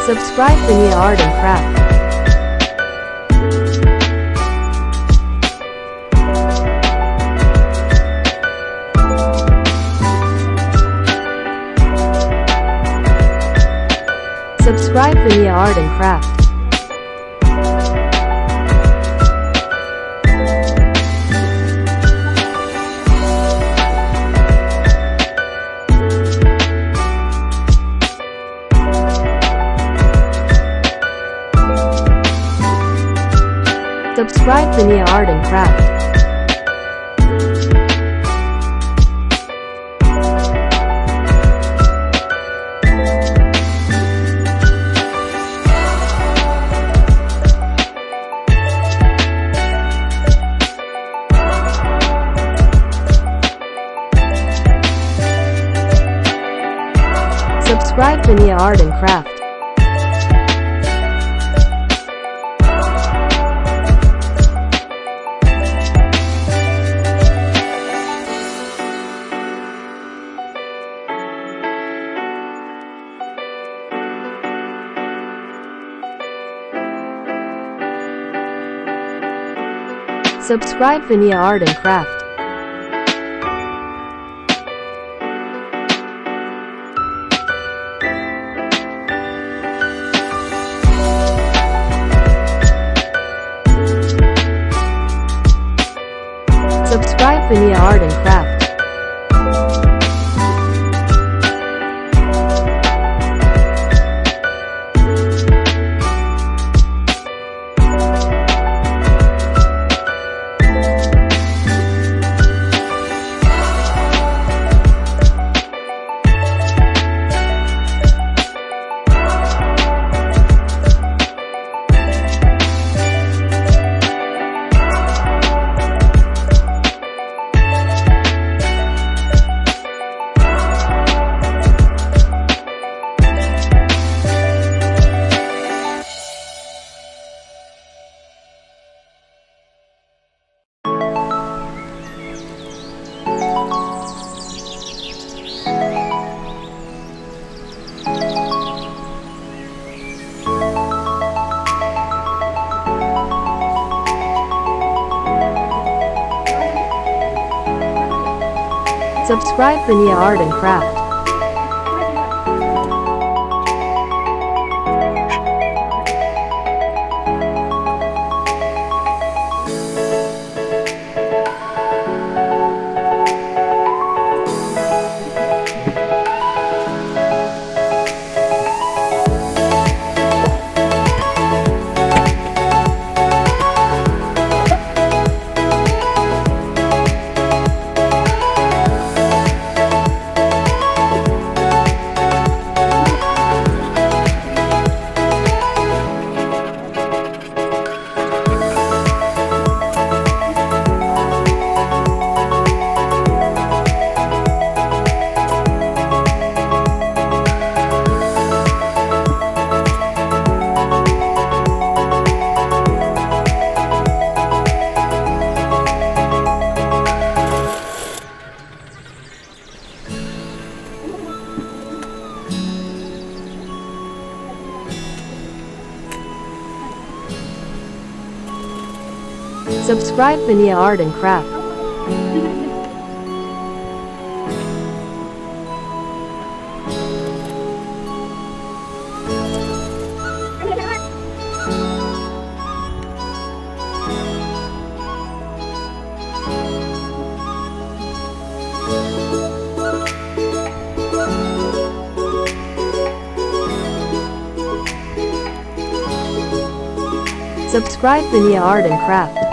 Subscribe Waniya Art and Craft. Subscribe Waniya Art and Craft. Subscribe Waniya Art and Craft. Subscribe Waniya Art and Craft. Subscribe Waniya Art and Craft. Subscribe Waniya Art and Craft. Subscribe Waniya Art and Craft. Subscribe Waniya Art and Craft. Subscribe Waniya Art and Craft.